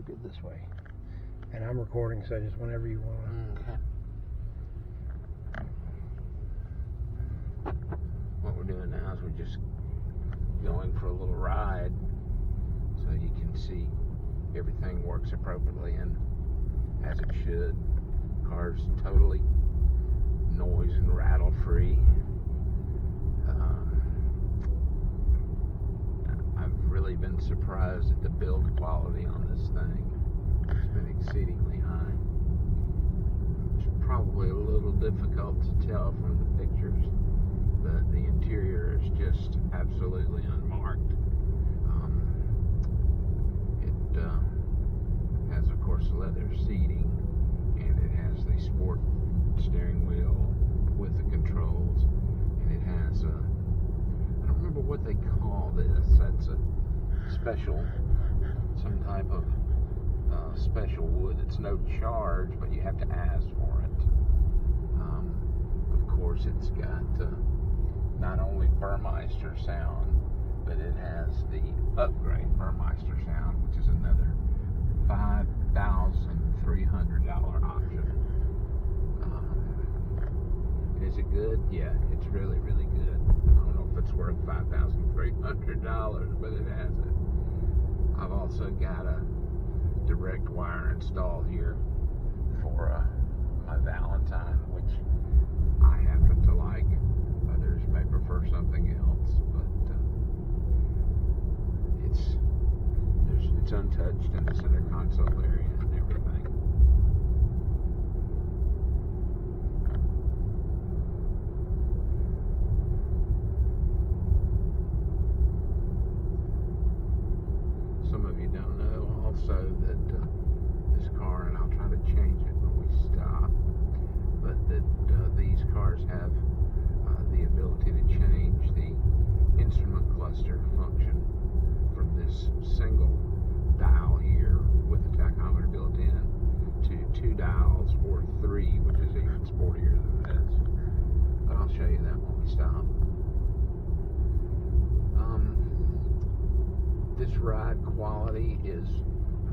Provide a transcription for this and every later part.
you're good this way. And I'm recording, so just whenever you want. Okay. What we're doing now is we're just going for a little ride so you can see everything works appropriately and as it should. Car's totally noise and rattle free. I've really been surprised at the build quality on this thing. It's been exceedingly high. It's probably a little difficult to tell from the pictures, but the interior is just absolutely unmarked. It has, of course, leather seating, and it has the sport steering wheel with the controls, and it has I don't remember what they call this. That's a special, some type of special wood. It's no charge, but you have to ask for it. Of course, it's got not only Burmeister sound, but it has the upgrade Burmeister sound, which is another $5,300 option. Is it good? Yeah, it's really, really good. I don't know if it's worth $5,300, but it has it. I've also got a direct wire installed here for my Valentine, which I happen to like. Others may prefer something else, but it's untouched in the center console area and everything. Some of you don't know also that this car, and I'll try to change it when we stop, but that these cars have the ability to change the instrument cluster function from this single dial here with the tachometer built in to 2 dials or 3, which is even sportier than this. But I'll show you that when we stop. This ride quality is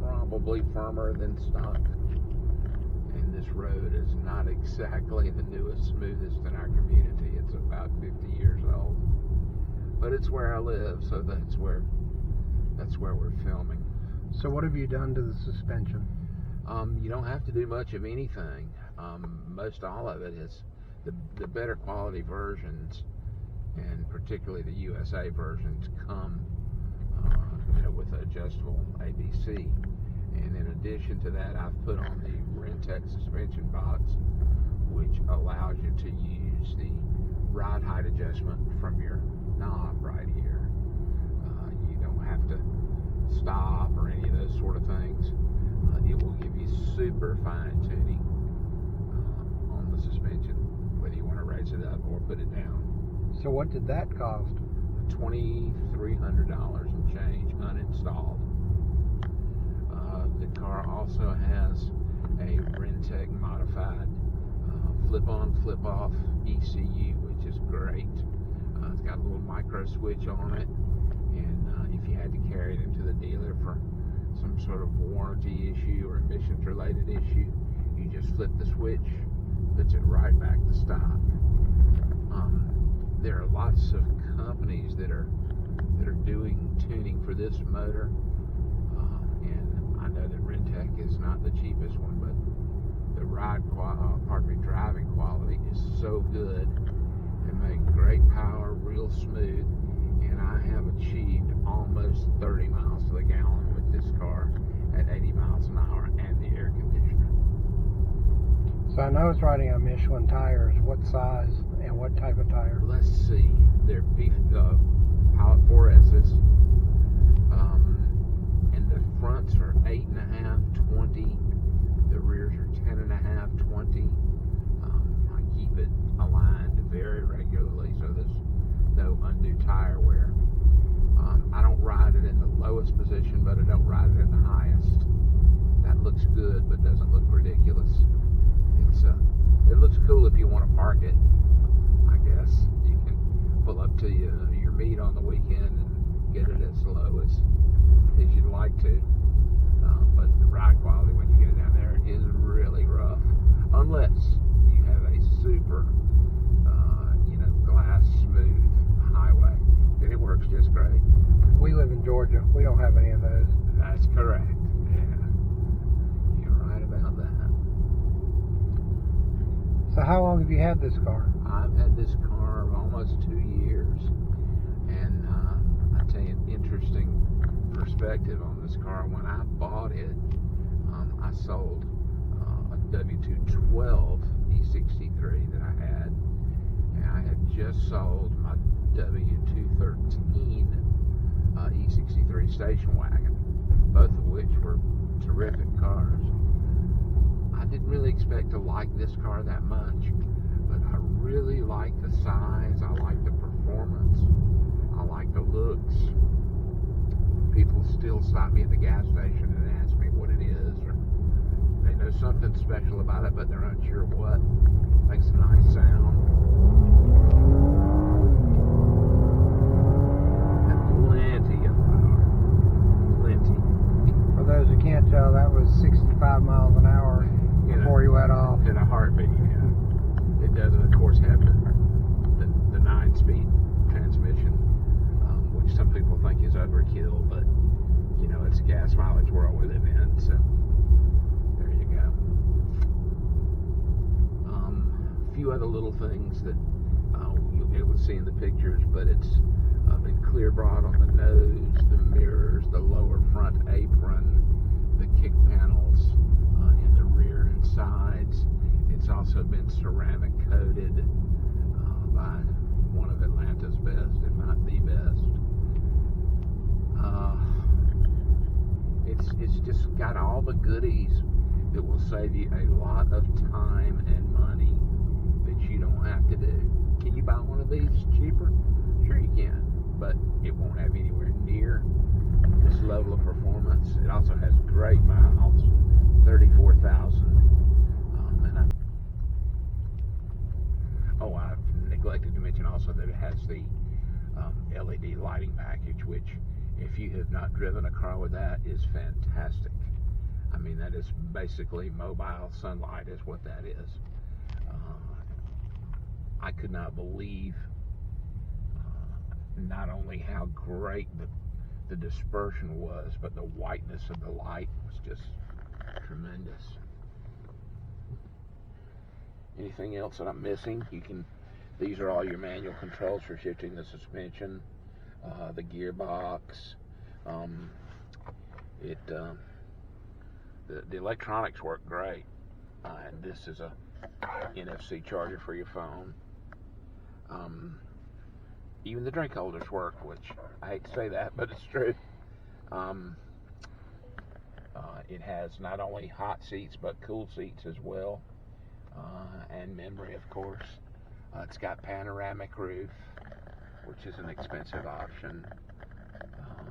probably firmer than stock, and this road is not exactly the newest, smoothest in our community. It's about 50 years old, but it's where I live, so that's where we're filming. So what have you done to the suspension? You don't have to do much of anything. Most all of it is the better quality versions, and particularly the USA versions, come with adjustable ABC. And in addition to that, I've put on the Rentec suspension box, which allows you to use the ride height adjustment from your knob right here. You don't have to stop or any of those sort of things. It will give you super fine tuning on the suspension, whether you want to raise it up or put it down. So what did that cost? $2,300 and change uninstalled. The car also has a Rentec modified flip-on, flip-off ECU, which is great. It's got a little micro switch on it, and if you had to carry it into the dealer for some sort of warranty issue or emissions-related issue, you just flip the switch, puts it right back to stock. There are lots of companies that are doing tuning for this motor, and I know that Rentec is not the cheapest one, but the driving quality is so good. They make great power, real smooth, and I have achieved almost 30 miles to the gallon with this car at 80 miles an hour and the air conditioner. So I know it's riding on Michelin tires. What size and what type of tire? Let's see. They're Pilot 4S's, and the fronts are 8.5, 20. The rears are 10.5, 20. I keep it aligned very regularly, so there's no undue tire wear. I don't ride it in the lowest position, but I don't ride it in the highest. That looks good, but doesn't look ridiculous. It looks cool if you want to park it, I guess. You can pull up to your meet on the weekend and get it as low as you'd like to. But have any of those. That's correct. Yeah. You're right about that. So how long have you had this car? I've had this car almost 2 years. And I tell you an interesting perspective on this car. When I bought it, I sold a W212 E63 that I had. And I had just sold my W213 E63 station wagon, both of which were terrific cars. I didn't really expect to like this car that much, but I really like the size, I like the performance, I like the looks. People still stop me at the gas station and ask me what it is, or they know something special about it, but they're unsure what. Makes a nice sound. Plenty of power. Plenty. For those who can't tell, that was 65 miles an hour before you went off. In a heartbeat, yeah. It doesn't, of course, have the 9-speed transmission, which some people think is overkill, but, you know, it's a gas mileage world we live in, so there you go. A few other little things that you'll be able to see in the pictures, but it's been clear brought on the nose, the mirrors, the lower front apron, the kick panels in the rear and sides. It's also been ceramic coated by one of Atlanta's best, if not the best. It's just got all the goodies that will save you a lot of time and money that you don't have to do. Can you buy one of these cheaper? Sure you can, but it won't have anywhere near this level of performance. It also has great miles, 34,000. I've neglected to mention also that it has the LED lighting package, which, if you have not driven a car with that, is fantastic. I mean, that is basically mobile sunlight is what that is. I could not believe not only how great the dispersion was, but the whiteness of the light was just tremendous. Anything else that I'm missing? These are all your manual controls for shifting the suspension, the gearbox. The electronics work great, and this is a NFC charger for your phone. Even the drink holders work, which I hate to say that, but it's true. It has not only hot seats but cool seats as well, and memory, of course. It's got panoramic roof, which is an expensive option,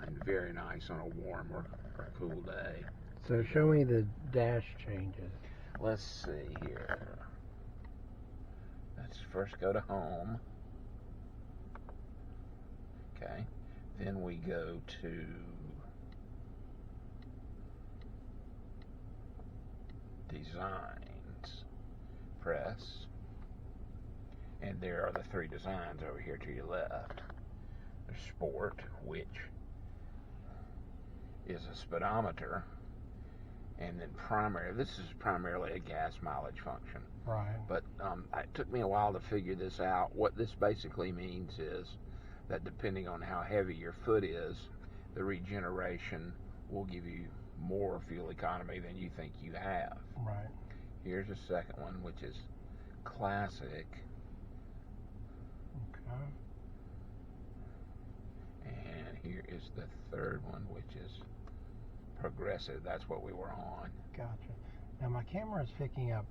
and very nice on a warm or cool day. So show me the dash changes. Let's see here. Let's first go to home. Okay. Then we go to designs. Press. And there are the 3 designs over here to your left. There's Sport, which is a speedometer. And then primary. This is primarily a gas mileage function. Right. But it took me a while to figure this out. What this basically means is that depending on how heavy your foot is, the regeneration will give you more fuel economy than you think you have. Right. Here's a second one, which is classic. Okay. And here is the third one, which is progressive. That's what we were on. Gotcha. Now my camera is picking up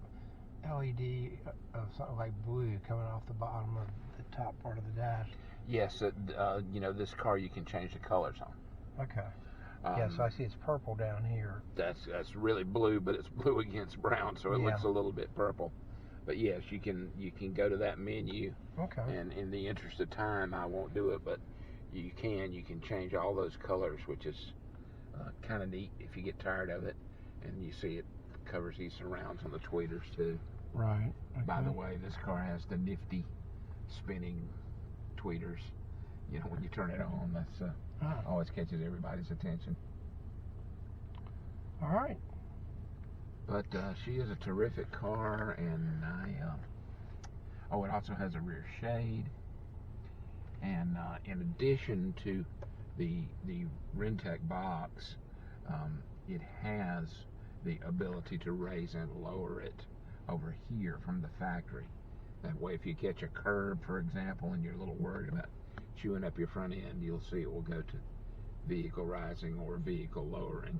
LED of something like blue coming off the bottom of the top part of the dash. Yes, this car you can change the colors on. Okay. Yeah, so I see it's purple down here. That's really blue, but it's blue against brown, so it looks a little bit purple. But yes, you can go to that menu. Okay. And in the interest of time, I won't do it, but you can change all those colors, which is kind of neat if you get tired of it. And you see it covers these surrounds on the tweeters too. Right. Okay. By the way, this car has the nifty spinning tweeters You know, when you turn it on, that's always catches everybody's attention. All right. But she is a terrific car, and it also has a rear shade, and in addition to the Rentec box, it has the ability to raise and lower it over here from the factory. That way, if you catch a curb, for example, and you're a little worried about chewing up your front end, you'll see it will go to vehicle rising or vehicle lowering.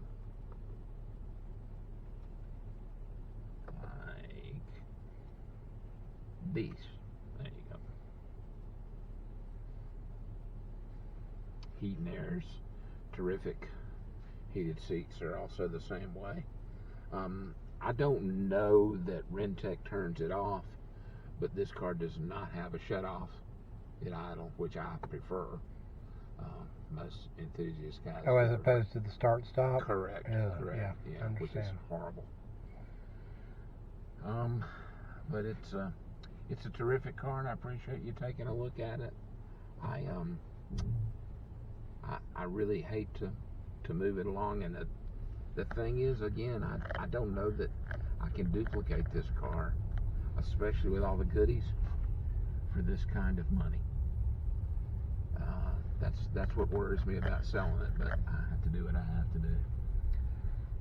Like these. There you go. Heat and air's terrific. Heated seats are also the same way. I don't know that Rentec turns it off, but this car does not have a shut off at idle, which I prefer. Most enthusiast guys. Oh, as opposed to the start stop? Correct. Correct. Yeah, which is horrible. But it's a terrific car, and I appreciate you taking a look at it. I really hate to move it along, and the thing is, again, I don't know that I can duplicate this car, especially with all the goodies, for this kind of money. That's what worries me about selling it, but I have to do what I have to do.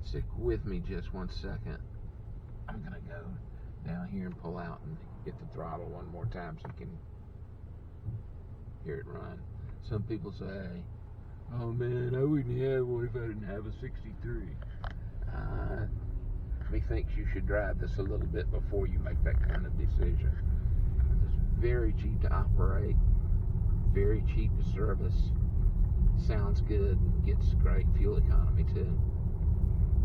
Stick with me just 1 second. I'm gonna go down here and pull out and hit the throttle one more time so you can hear it run. Some people say, oh man, I wouldn't have one if I didn't have a 63. Methinks you should drive this a little bit before you make that kind of decision. It's very cheap to operate, very cheap to service, sounds good, gets great fuel economy too.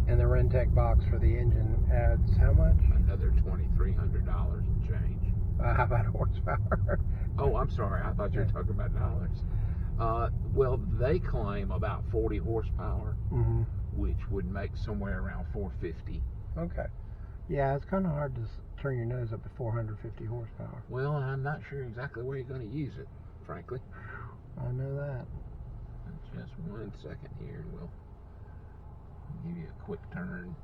And the Rentec box for the engine adds how much? Another $2,300 and change. How about horsepower? Oh, I'm sorry. I thought you were talking about dollars. Well, they claim about 40 horsepower, which would make somewhere around 450. Okay. Yeah, it's kind of hard to turn your nose up at 450 horsepower. Well, I'm not sure exactly where you're going to use it, frankly. I know that. Just 1 second here, and we'll give you a quick turn.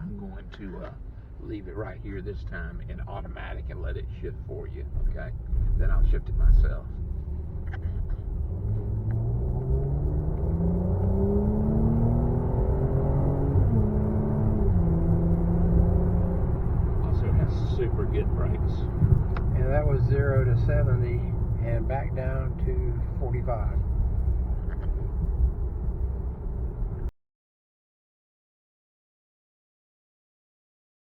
I'm going to leave it right here this time in automatic and let it shift for you, okay? Then I'll shift it myself. Also has super good brakes. And that was 0 to 70 and back down to 45.